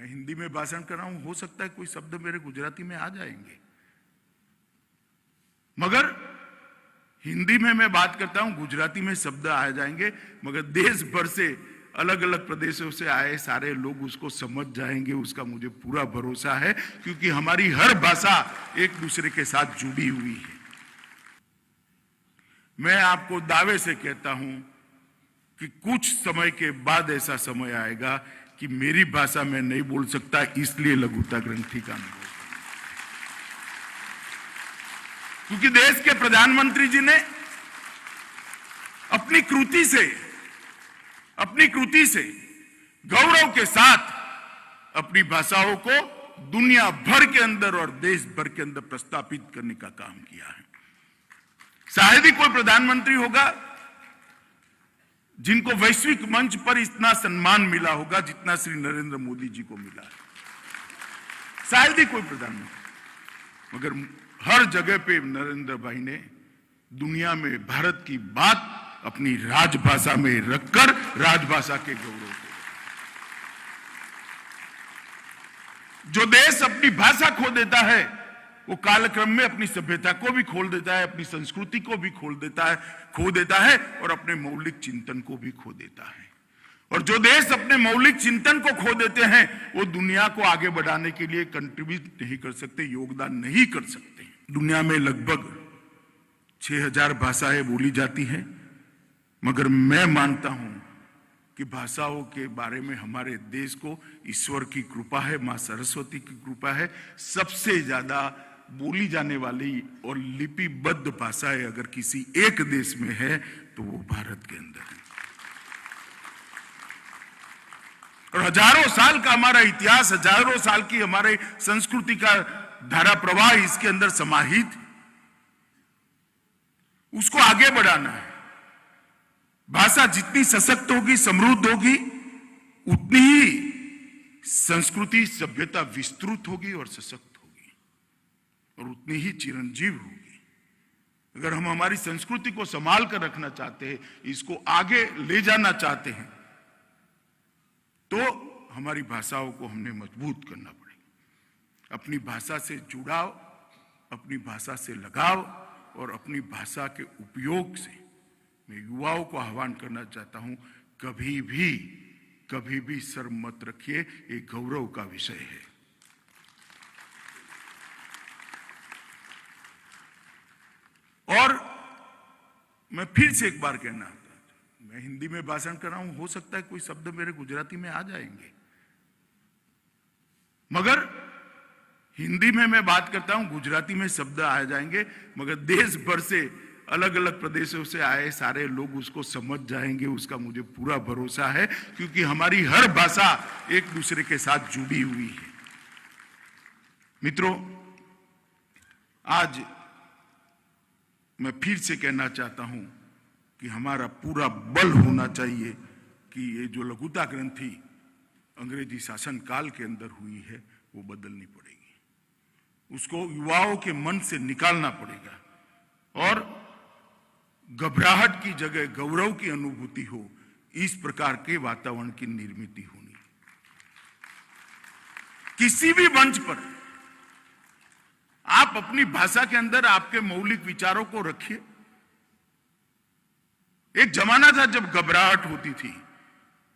मैं हिंदी में भाषण कर रहा हूं, हो सकता है कोई शब्द मेरे गुजराती में आ जाएंगे, मगर हिंदी में मैं बात करता हूं, गुजराती में शब्द आ जाएंगे, मगर देश भर से अलग अलग प्रदेशों से आए सारे लोग उसको समझ जाएंगे, उसका मुझे पूरा भरोसा है, क्योंकि हमारी हर भाषा एक दूसरे के साथ जुड़ी हुई है। मैं आपको दावे से कहता हूं कि कुछ समय के बाद ऐसा समय आएगा कि मेरी भाषा में नहीं बोल सकता, इसलिए लघुता ग्रंथि का अनुभव, क्योंकि देश के प्रधानमंत्री जी ने अपनी कृति से गौरव के साथ अपनी भाषाओं को दुनिया भर के अंदर और देश भर के अंदर प्रस्थापित करने का काम किया है। शायद ही कोई प्रधानमंत्री होगा जिनको वैश्विक मंच पर इतना सम्मान मिला होगा जितना श्री नरेंद्र मोदी जी को मिला है, शायद ही कोई प्रधानमंत्री, मगर हर जगह पे नरेंद्र भाई ने दुनिया में भारत की बात अपनी राजभाषा में रखकर राजभाषा के गौरव को, जो देश अपनी भाषा खो देता है वो कालक्रम में अपनी सभ्यता को भी खो देता है, अपनी संस्कृति को भी खो देता है और अपने मौलिक चिंतन को भी खो देता है। और जो देश अपने मौलिक चिंतन को खो देते हैं वो दुनिया को आगे बढ़ाने के लिए कंट्रीब्यूट नहीं कर सकते, योगदान नहीं कर सकते। दुनिया में लगभग 6000 भाषाएं बोली जाती हैं, मगर मैं मानता हूं कि भाषाओं के बारे में हमारे देश को ईश्वर की कृपा है, मां सरस्वती की कृपा है। सबसे ज्यादा बोली जाने वाली और लिपिबद्ध भाषाएं अगर किसी एक देश में है तो वो भारत के अंदर है। और हजारों साल का हमारा इतिहास, हजारों साल की हमारे संस्कृति का धारा प्रवाह इसके अंदर समाहित, उसको आगे बढ़ाना है। भाषा जितनी सशक्त होगी, समृद्ध होगी, उतनी ही संस्कृति सभ्यता विस्तृत होगी और सशक्त होगी और उतनी ही चिरंजीव होगी। अगर हम हमारी संस्कृति को संभाल कर रखना चाहते हैं, इसको आगे ले जाना चाहते हैं, तो हमारी भाषाओं को हमने मजबूत करना पड़ेगा। अपनी भाषा से जुड़ाव, अपनी भाषा से लगाव और अपनी भाषा के उपयोग से मैं युवाओं को आह्वान करना चाहता हूं, कभी भी शर्म मत रखिए, ये गौरव का विषय है। और मैं फिर से एक बार कहना, मैं हिंदी में भाषण कर रहा हूं, हो सकता है कोई शब्द मेरे गुजराती में आ जाएंगे, मगर हिंदी में मैं बात करता हूं, गुजराती में शब्द आ जाएंगे, मगर देश भर से अलग अलग प्रदेशों से आए सारे लोग उसको समझ जाएंगे, उसका मुझे पूरा भरोसा है, क्योंकि हमारी हर भाषा एक दूसरे के साथ जुड़ी हुई है। मित्रों, आज मैं फिर से कहना चाहता हूं कि हमारा पूरा बल होना चाहिए कि ये जो लघुता ग्रंथि अंग्रेजी शासन काल के अंदर हुई है वो बदलनी पड़ेगी, उसको युवाओं के मन से निकालना पड़ेगा और घबराहट की जगह गौरव की अनुभूति हो, इस प्रकार के वातावरण की निर्मित होनी। किसी भी मंच पर आप अपनी भाषा के अंदर आपके मौलिक विचारों को रखिए। एक जमाना था जब घबराहट होती थी,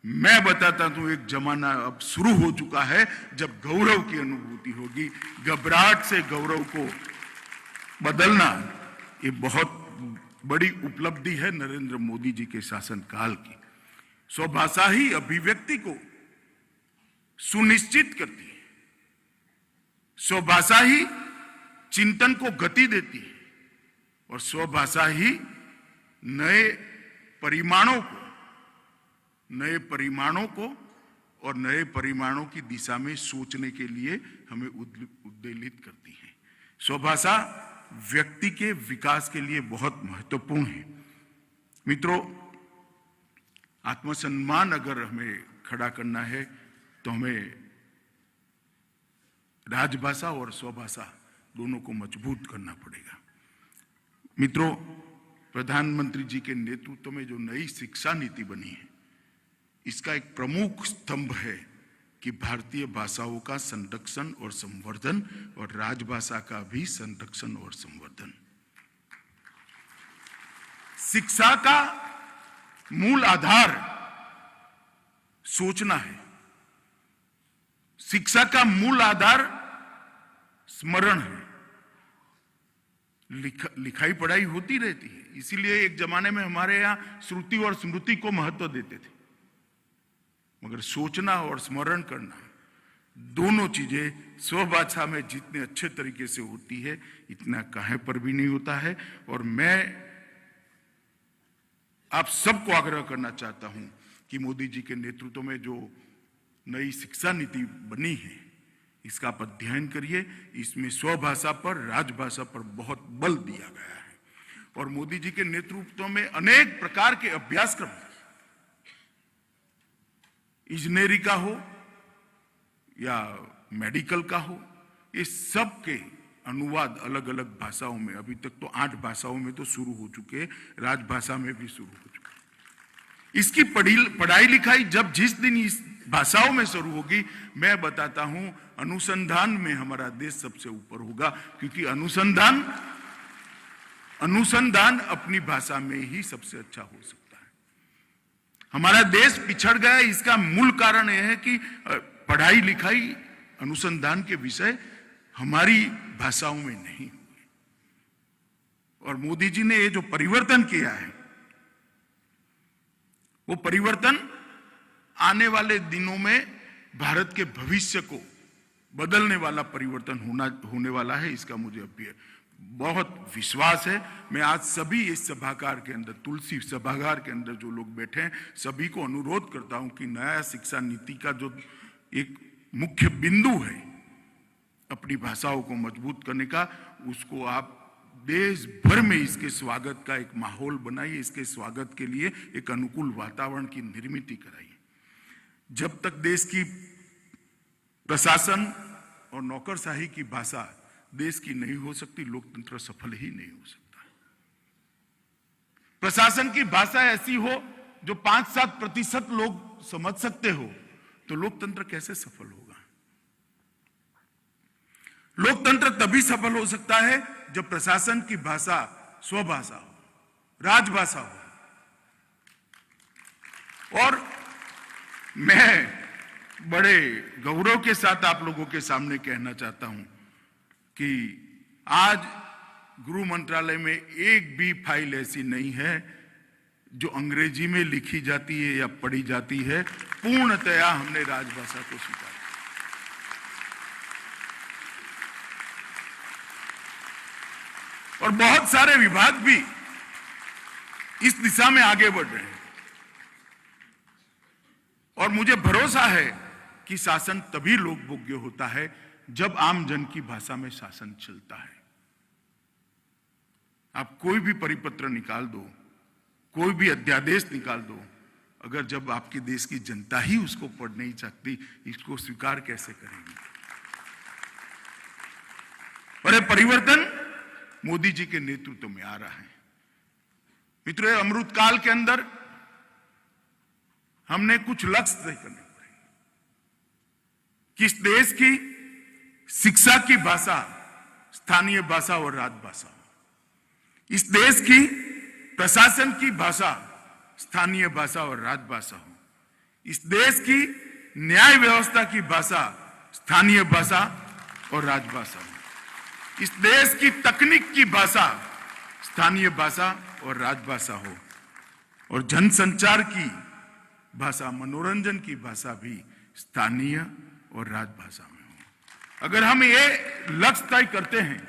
मैं बताता हूं एक जमाना अब शुरू हो चुका है जब गौरव की अनुभूति होगी। घबराहट से गौरव को बदलना ये बहुत बड़ी उपलब्धि है नरेंद्र मोदी जी के शासनकाल की। स्वभाषा ही अभिव्यक्ति को सुनिश्चित करती है, स्वभाषा ही चिंतन को गति देती है और स्वभाषा ही नए परिमाणों को और नए परिमाणों की दिशा में सोचने के लिए हमें उद्वेलित करती है। स्वभाषा व्यक्ति के विकास के लिए बहुत महत्वपूर्ण है। मित्रों, आत्मसम्मान अगर हमें खड़ा करना है तो हमें राजभाषा और स्वभाषा दोनों को मजबूत करना पड़ेगा। मित्रों, प्रधानमंत्री जी के नेतृत्व में जो नई शिक्षा नीति बनी है, इसका एक प्रमुख स्तंभ है कि भारतीय भाषाओं का संरक्षण और संवर्धन और राजभाषा का भी संरक्षण और संवर्धन। शिक्षा का मूल आधार सोचना है। शिक्षा का मूल आधार स्मरण है। लिखाई पढ़ाई होती रहती है, इसीलिए एक जमाने में हमारे यहाँ श्रुति और स्मृति को महत्व देते थे, मगर सोचना और स्मरण करना दोनों चीजें स्वभाषा में जितने अच्छे तरीके से होती है इतना कहीं पर भी नहीं होता है। और मैं आप सबको आग्रह करना चाहता हूं कि मोदी जी के नेतृत्व में जो नई शिक्षा नीति बनी है इसका आप अध्ययन करिए। इसमें स्वभाषा पर, राजभाषा पर बहुत बल दिया गया है और मोदी जी के नेतृत्व में अनेक प्रकार के अभ्यासक्रम, इंजीनियरिंग का हो या मेडिकल का हो, ये सब के अनुवाद अलग अलग भाषाओं में, अभी तक तो 8 भाषाओं में तो शुरू हो चुके, राजभाषा में भी शुरू हो चुके। इसकी पढ़ाई लिखाई जब जिस दिन इस भाषाओं में शुरू होगी, मैं बताता हूं अनुसंधान में हमारा देश सबसे ऊपर होगा, क्योंकि अनुसंधान अपनी भाषा में ही सबसे अच्छा हो सकता है। हमारा देश पिछड़ गया, इसका मूल कारण यह है कि पढ़ाई लिखाई, अनुसंधान के विषय हमारी भाषाओं में नहीं हुए। और मोदी जी ने ये जो परिवर्तन किया है, वो परिवर्तन आने वाले दिनों में भारत के भविष्य को बदलने वाला परिवर्तन होने वाला है, इसका मुझे अभी बहुत विश्वास है। मैं आज सभी इस सभागार के अंदर, तुलसी सभागार के अंदर जो लोग बैठे हैं, सभी को अनुरोध करता हूं कि नया शिक्षा नीति का जो एक मुख्य बिंदु है अपनी भाषाओं को मजबूत करने का, उसको आप देश भर में इसके स्वागत का एक माहौल बनाइए, इसके स्वागत के लिए एक अनुकूल वातावरण की निर्मित कराइए। जब तक देश की प्रशासन और नौकरशाही की भाषा देश की नहीं हो सकती, लोकतंत्र सफल ही नहीं हो सकता। प्रशासन की भाषा ऐसी हो जो 5-7% लोग समझ सकते हो, तो लोकतंत्र कैसे सफल होगा? लोकतंत्र तभी सफल हो सकता है जब प्रशासन की भाषा स्वभाषा हो, राजभाषा हो। और मैं बड़े गौरव के साथ आप लोगों के सामने कहना चाहता हूं कि आज गृह मंत्रालय में एक भी फाइल ऐसी नहीं है जो अंग्रेजी में लिखी जाती है या पढ़ी जाती है। पूर्णतया हमने राजभाषा को स्वीकार। और बहुत सारे विभाग भी इस दिशा में आगे बढ़ रहे हैं और मुझे भरोसा है कि शासन तभी लोकभोग्य होता है जब आम जन की भाषा में शासन चलता है। आप कोई भी परिपत्र निकाल दो, कोई भी अध्यादेश निकाल दो, अगर जब आपके देश की जनता ही उसको पढ़ नहीं सकती, इसको स्वीकार कैसे करेंगे? और ये परिवर्तन मोदी जी के नेतृत्व में आ रहा है। मित्रों, अमृत काल के अंदर हमने कुछ लक्ष्य तय करने पड़ेंगे। किस देश की शिक्षा की भाषा स्थानीय भाषा और राजभाषा हो, इस देश की प्रशासन की भाषा स्थानीय भाषा और राजभाषा हो, इस देश की न्याय व्यवस्था की भाषा स्थानीय भाषा और राजभाषा हो, इस देश की तकनीक की भाषा स्थानीय भाषा और राजभाषा हो, और जनसंचार की भाषा, मनोरंजन की भाषा भी स्थानीय और राजभाषा में हो। अगर हम ये लक्ष्य तय करते हैं,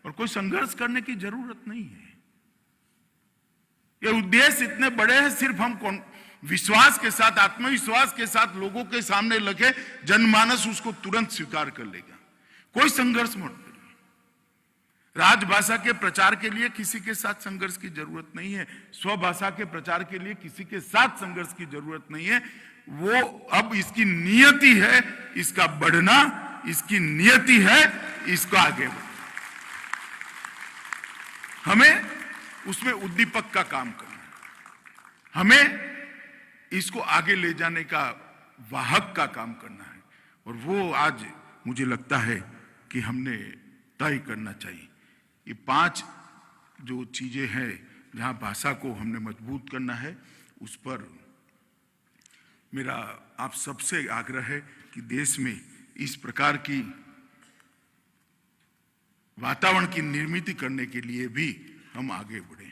और कोई संघर्ष करने की जरूरत नहीं है, ये उद्देश्य इतने बड़े हैं, सिर्फ हम विश्वास के साथ, आत्मविश्वास के साथ लोगों के सामने लगे, जनमानस उसको तुरंत स्वीकार कर लेगा। कोई संघर्ष मत करिए। राजभाषा के प्रचार के लिए किसी के साथ संघर्ष की जरूरत नहीं है, स्वभाषा के प्रचार के लिए किसी के साथ संघर्ष की जरूरत नहीं है। वो अब इसकी नियति है इसका बढ़ना, इसकी नियति है इसका आगे बढ़ना। हमें उसमें उद्दीपक का काम करना है, हमें इसको आगे ले जाने का वाहक का काम करना है। और वो आज मुझे लगता है कि हमने तय करना चाहिए। ये 5 जो चीजें हैं जहां भाषा को हमने मजबूत करना है, उस पर मेरा आप सबसे आग्रह है कि देश में इस प्रकार की वातावरण की निर्मित करने के लिए भी हम आगे बढ़ें।